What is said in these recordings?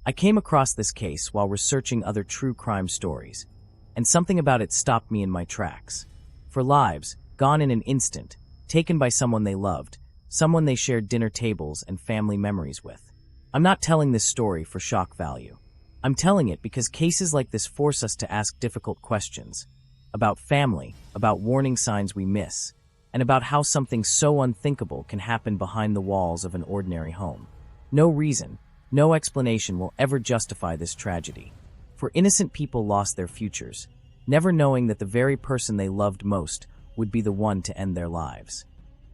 I came across this case while researching other true crime stories, and something about it stopped me in my tracks. For lives gone in an instant, taken by someone they loved, someone they shared dinner tables and family memories with. I'm not telling this story for shock value. I'm telling it because cases like this force us to ask difficult questions about family, about warning signs we miss, and about how something so unthinkable can happen behind the walls of an ordinary home. No reason, no explanation will ever justify this tragedy. For innocent people lost their futures, never knowing that the very person they loved most would be the one to end their lives.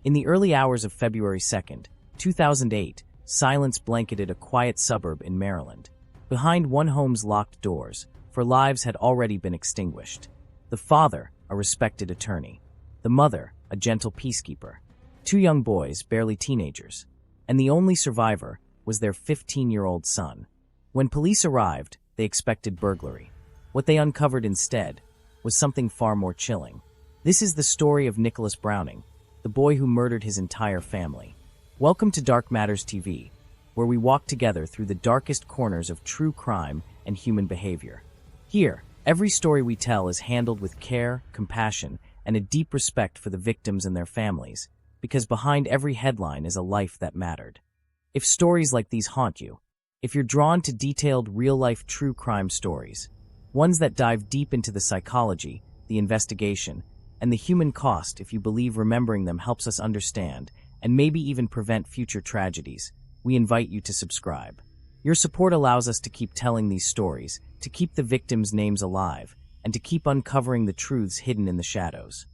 In the early hours of February 2nd, 2008, silence blanketed a quiet suburb in Maryland. Behind one home's locked doors, for lives had already been extinguished. The father, a respected attorney. The mother, a gentle peacekeeper. Two young boys, barely teenagers. And the only survivor was their 15-year-old son. When police arrived, they expected burglary. What they uncovered instead was something far more chilling. This is the story of Nicholas Browning, the boy who murdered his entire family. Welcome to Dark Matters TV, where we walk together through the darkest corners of true crime and human behavior. Here, every story we tell is handled with care, compassion, and a deep respect for the victims and their families, because behind every headline is a life that mattered. If stories like these haunt you, if you're drawn to detailed real-life true crime stories, ones that dive deep into the psychology, the investigation, and the human cost, if you believe remembering them helps us understand and maybe even prevent future tragedies, we invite you to subscribe. Your support allows us to keep telling these stories, to keep the victims' names alive, and to keep uncovering the truths hidden in the shadows.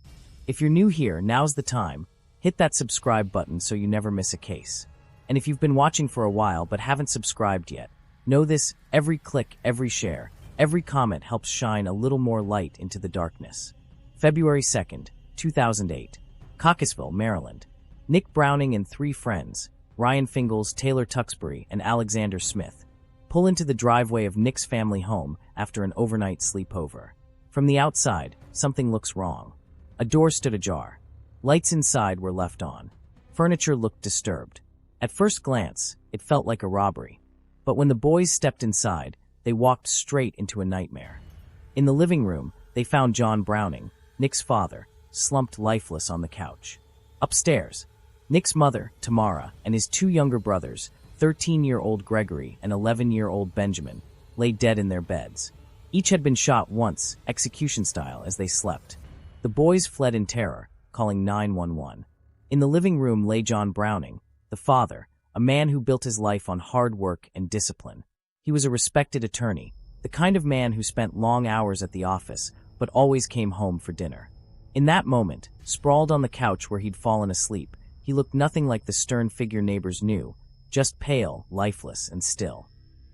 If you're new here, now's the time. Hit that subscribe button so you never miss a case. And if you've been watching for a while but haven't subscribed yet, know this: every click, every share, every comment helps shine a little more light into the darkness. February 2nd, 2008, Caucusville, Maryland. Nick Browning and three friends, Ryan Fingles, Taylor Tuxbury, and Alexander Smith, pull into the driveway of Nick's family home after an overnight sleepover. From the outside, something looks wrong. A door stood ajar. Lights inside were left on. Furniture looked disturbed. At first glance, it felt like a robbery. But when the boys stepped inside, they walked straight into a nightmare. In the living room, they found John Browning, Nick's father, slumped lifeless on the couch. Upstairs, Nick's mother, Tamara, and his two younger brothers, 13-year-old Gregory and 11-year-old Benjamin, lay dead in their beds. Each had been shot once, execution-style, as they slept. The boys fled in terror, calling 911. In the living room lay John Browning, the father, a man who built his life on hard work and discipline. He was a respected attorney, the kind of man who spent long hours at the office, but always came home for dinner. In that moment, sprawled on the couch where he'd fallen asleep, he looked nothing like the stern figure neighbors knew, just pale, lifeless, and still.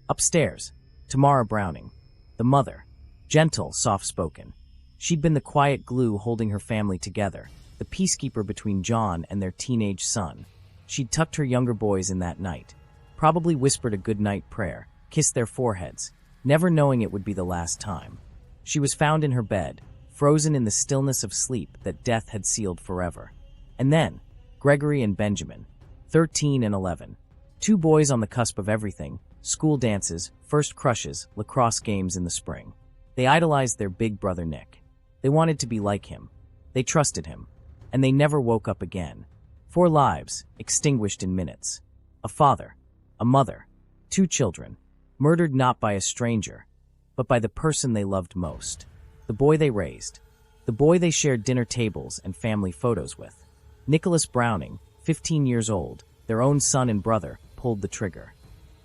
Upstairs, Tamara Browning, the mother, gentle, soft-spoken. She'd been the quiet glue holding her family together, the peacekeeper between John and their teenage son. She'd tucked her younger boys in that night, probably whispered a good-night prayer, kissed their foreheads, never knowing it would be the last time. She was found in her bed, frozen in the stillness of sleep that death had sealed forever. And then, Gregory and Benjamin, 13 and 11. Two boys on the cusp of everything: school dances, first crushes, lacrosse games in the spring. They idolized their big brother Nick. They wanted to be like him. They trusted him. And they never woke up again. 4 lives, extinguished in minutes. A father, a mother, 2 children, murdered not by a stranger, but by the person they loved most. The boy they raised. The boy they shared dinner tables and family photos with. Nicholas Browning, 15 years old, their own son and brother, pulled the trigger.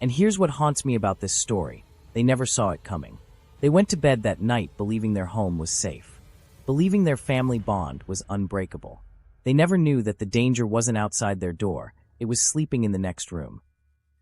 And here's what haunts me about this story: they never saw it coming. They went to bed that night believing their home was safe, believing their family bond was unbreakable. They never knew that the danger wasn't outside their door, it was sleeping in the next room.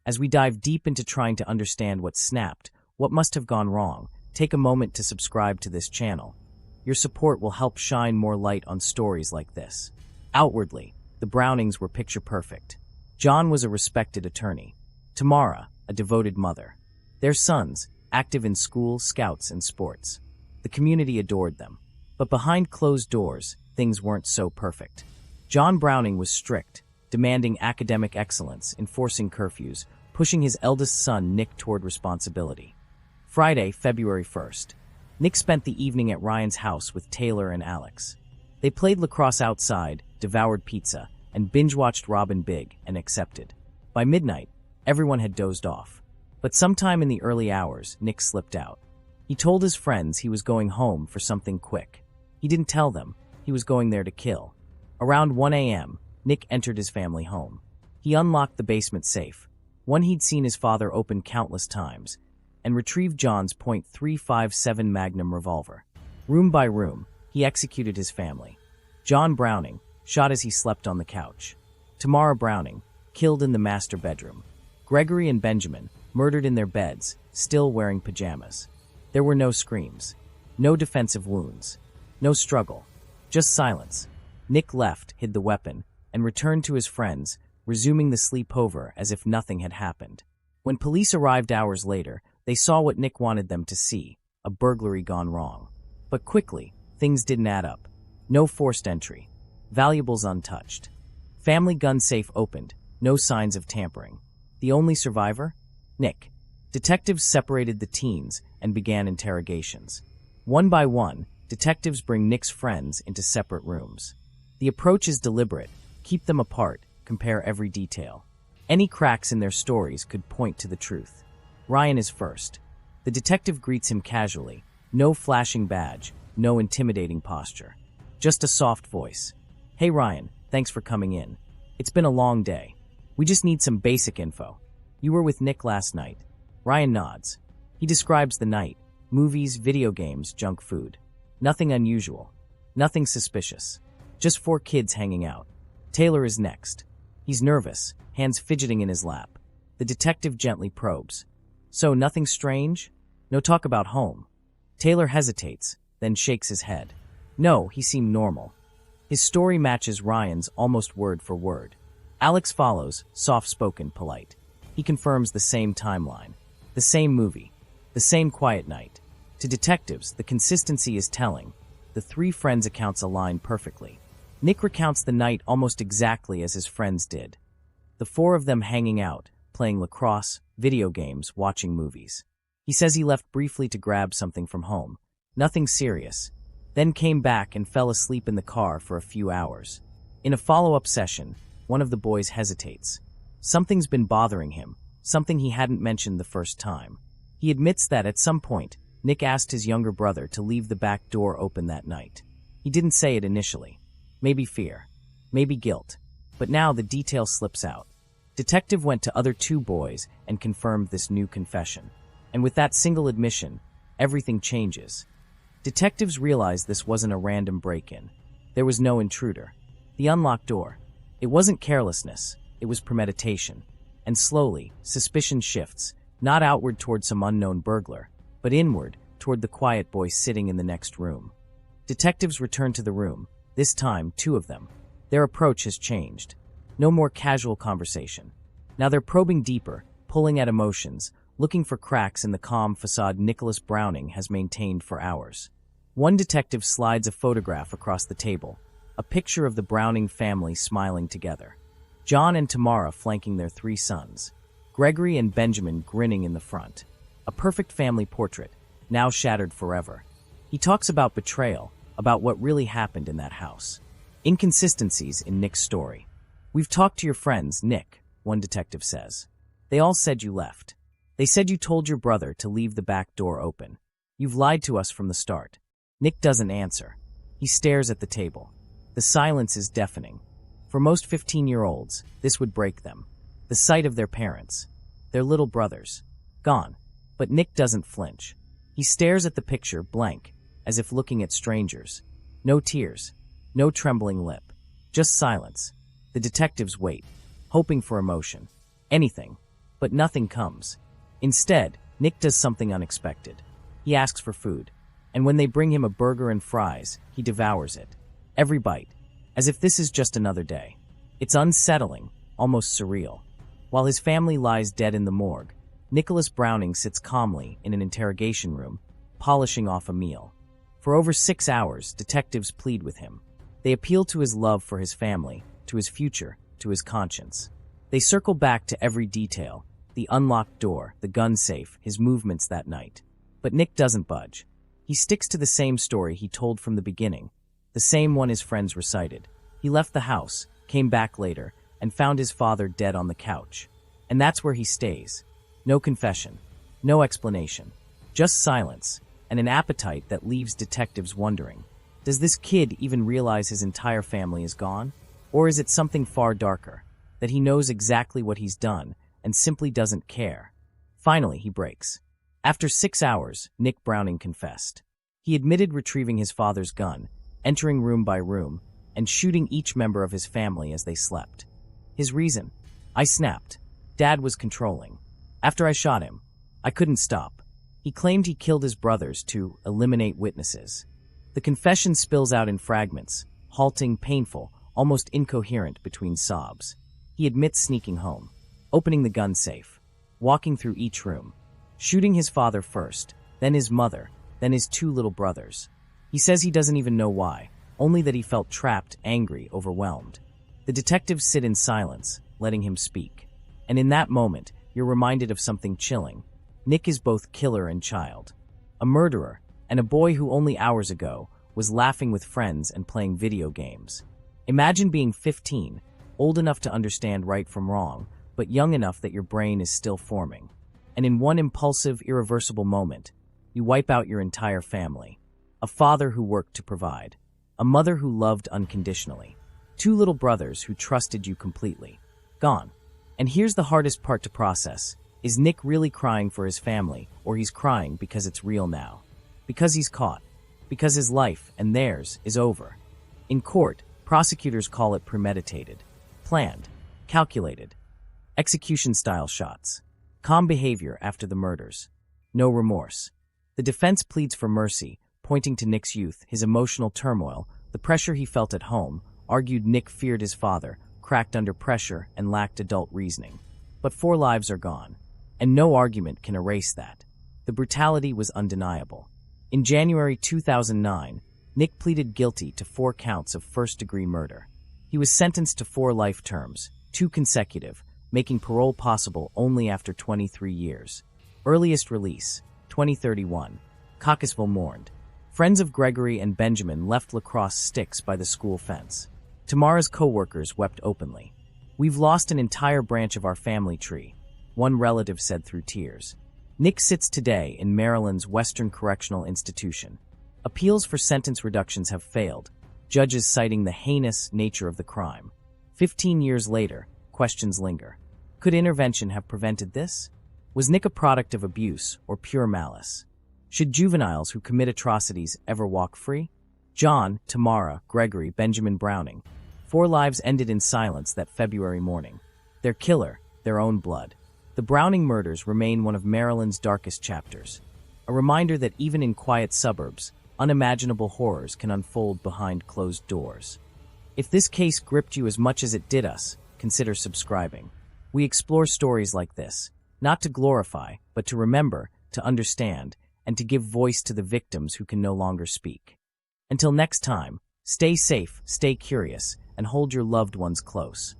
As we dive deep into trying to understand what snapped, what must have gone wrong, take a moment to subscribe to this channel. Your support will help shine more light on stories like this. Outwardly, the Brownings were picture perfect. John was a respected attorney. Tamara, a devoted mother. Their sons, active in school, scouts, and sports. The community adored them. But behind closed doors, things weren't so perfect. John Browning was strict, demanding academic excellence, enforcing curfews, pushing his eldest son, Nick, toward responsibility. Friday, February 1st. Nick spent the evening at Ryan's house with Taylor and Alex. They played lacrosse outside, devoured pizza, and binge-watched Robin Big and Accepted. By midnight, everyone had dozed off. But sometime in the early hours, Nick slipped out. He told his friends he was going home for something quick. He didn't tell them he was going there to kill. Around 1 a.m., Nick entered his family home. He unlocked the basement safe, one he'd seen his father open countless times, and retrieved John's .357 Magnum revolver. Room by room, he executed his family. John Browning, shot as he slept on the couch. Tamara Browning, killed in the master bedroom. Gregory and Benjamin, murdered in their beds, still wearing pajamas. There were no screams, no defensive wounds, no struggle, just silence. Nick left, hid the weapon, and returned to his friends, resuming the sleepover as if nothing had happened. When police arrived hours later, they saw what Nick wanted them to see, a burglary gone wrong. But quickly, things didn't add up. No forced entry. Valuables untouched. Family gun safe opened. No signs of tampering. The only survivor? Nick. Detectives separated the teens and began interrogations. One by one, detectives bring Nick's friends into separate rooms. The approach is deliberate. Keep them apart. Compare every detail. Any cracks in their stories could point to the truth. Ryan is first. The detective greets him casually. No flashing badge, no intimidating posture. Just a soft voice. Hey Ryan, thanks for coming in. It's been a long day. We just need some basic info. You were with Nick last night. Ryan nods. He describes the night. Movies, video games, junk food. Nothing unusual. Nothing suspicious. Just 4 kids hanging out. Taylor is next. He's nervous, hands fidgeting in his lap. The detective gently probes. So, nothing strange? No talk about home. Taylor hesitates, then shakes his head. No, he seemed normal. His story matches Ryan's almost word for word. Alex follows, soft-spoken, polite. He confirms the same timeline, the same movie, the same quiet night. To detectives, the consistency is telling. The 3 friends' accounts align perfectly. Nick recounts the night almost exactly as his friends did. The 4 of them hanging out, playing lacrosse, video games, watching movies. He says he left briefly to grab something from home. Nothing serious. Then came back and fell asleep in the car for a few hours. In a follow-up session, one of the boys hesitates. Something's been bothering him, something he hadn't mentioned the first time. He admits that at some point, Nick asked his younger brother to leave the back door open that night. He didn't say it initially. Maybe fear, maybe guilt, but now the detail slips out. Detective went to other 2 boys and confirmed this new confession. And with that single admission, everything changes. Detectives realized this wasn't a random break-in. There was no intruder. The unlocked door. It wasn't carelessness, it was premeditation. And slowly, suspicion shifts, not outward toward some unknown burglar, but inward toward the quiet boy sitting in the next room. Detectives return to the room. This time, 2 of them. Their approach has changed. No more casual conversation. Now they're probing deeper, pulling at emotions, looking for cracks in the calm facade Nicholas Browning has maintained for hours. One detective slides a photograph across the table, a picture of the Browning family smiling together. John and Tamara flanking their 3 sons. Gregory and Benjamin grinning in the front. A perfect family portrait, now shattered forever. He talks about betrayal, about what really happened in that house. Inconsistencies in Nick's story. We've talked to your friends, Nick, one detective says. They all said you left. They said you told your brother to leave the back door open. You've lied to us from the start. Nick doesn't answer. He stares at the table. The silence is deafening. For most 15-year-olds, this would break them. The sight of their parents, their little brothers, gone. But Nick doesn't flinch. He stares at the picture, blank, as if looking at strangers. No tears, no trembling lip, just silence. The detectives wait, hoping for emotion. Anything, but nothing comes. Instead, Nick does something unexpected. He asks for food, and when they bring him a burger and fries, he devours it. Every bite, as if this is just another day. It's unsettling, almost surreal. While his family lies dead in the morgue, Nicholas Browning sits calmly in an interrogation room, polishing off a meal. For over 6 hours, detectives plead with him. They appeal to his love for his family, to his future, to his conscience. They circle back to every detail, the unlocked door, the gun safe, his movements that night. But Nick doesn't budge. He sticks to the same story he told from the beginning, the same one his friends recited. He left the house, came back later, and found his father dead on the couch. And that's where he stays. No confession, no explanation, just silence, and an appetite that leaves detectives wondering. Does this kid even realize his entire family is gone? Or is it something far darker, that he knows exactly what he's done and simply doesn't care? Finally, he breaks. After 6 hours, Nick Browning confessed. He admitted retrieving his father's gun, entering room by room, and shooting each member of his family as they slept. His reason? I snapped. Dad was controlling. After I shot him, I couldn't stop. He claimed he killed his brothers to eliminate witnesses. The confession spills out in fragments, halting, painful, almost incoherent between sobs. He admits sneaking home, opening the gun safe, walking through each room, shooting his father first, then his mother, then his 2 little brothers. He says he doesn't even know why, only that he felt trapped, angry, overwhelmed. The detectives sit in silence, letting him speak. And in that moment, you're reminded of something chilling. Nick is both killer and child. A murderer, and a boy who only hours ago was laughing with friends and playing video games. Imagine being 15, old enough to understand right from wrong, but young enough that your brain is still forming. And in one impulsive, irreversible moment, you wipe out your entire family. A father who worked to provide. A mother who loved unconditionally. 2 little brothers who trusted you completely. Gone. And here's the hardest part to process. Is Nick really crying for his family, or he's crying because it's real now? Because he's caught. Because his life, and theirs, is over. In court, prosecutors call it premeditated. Planned. Calculated. Execution-style shots. Calm behavior after the murders. No remorse. The defense pleads for mercy, pointing to Nick's youth, his emotional turmoil, the pressure he felt at home, argued Nick feared his father, cracked under pressure, and lacked adult reasoning. But 4 lives are gone, and no argument can erase that. The brutality was undeniable. In January 2009, Nick pleaded guilty to 4 counts of first-degree murder. He was sentenced to 4 life terms, 2 consecutive, making parole possible only after 23 years. Earliest release, 2031. Caucusville mourned. Friends of Gregory and Benjamin left lacrosse sticks by the school fence. Tamara's co-workers wept openly. We've lost an entire branch of our family tree, one relative said through tears. Nick sits today in Maryland's Western Correctional Institution. Appeals for sentence reductions have failed, judges citing the heinous nature of the crime. 15 years later, questions linger. Could intervention have prevented this? Was Nick a product of abuse or pure malice? Should juveniles who commit atrocities ever walk free? John, Tamara, Gregory, Benjamin Browning. 4 lives ended in silence that February morning. Their killer, their own blood. The Browning murders remain one of Maryland's darkest chapters. A reminder that even in quiet suburbs, unimaginable horrors can unfold behind closed doors. If this case gripped you as much as it did us, consider subscribing. We explore stories like this, not to glorify, but to remember, to understand, and to give voice to the victims who can no longer speak. Until next time, stay safe, stay curious, and hold your loved ones close.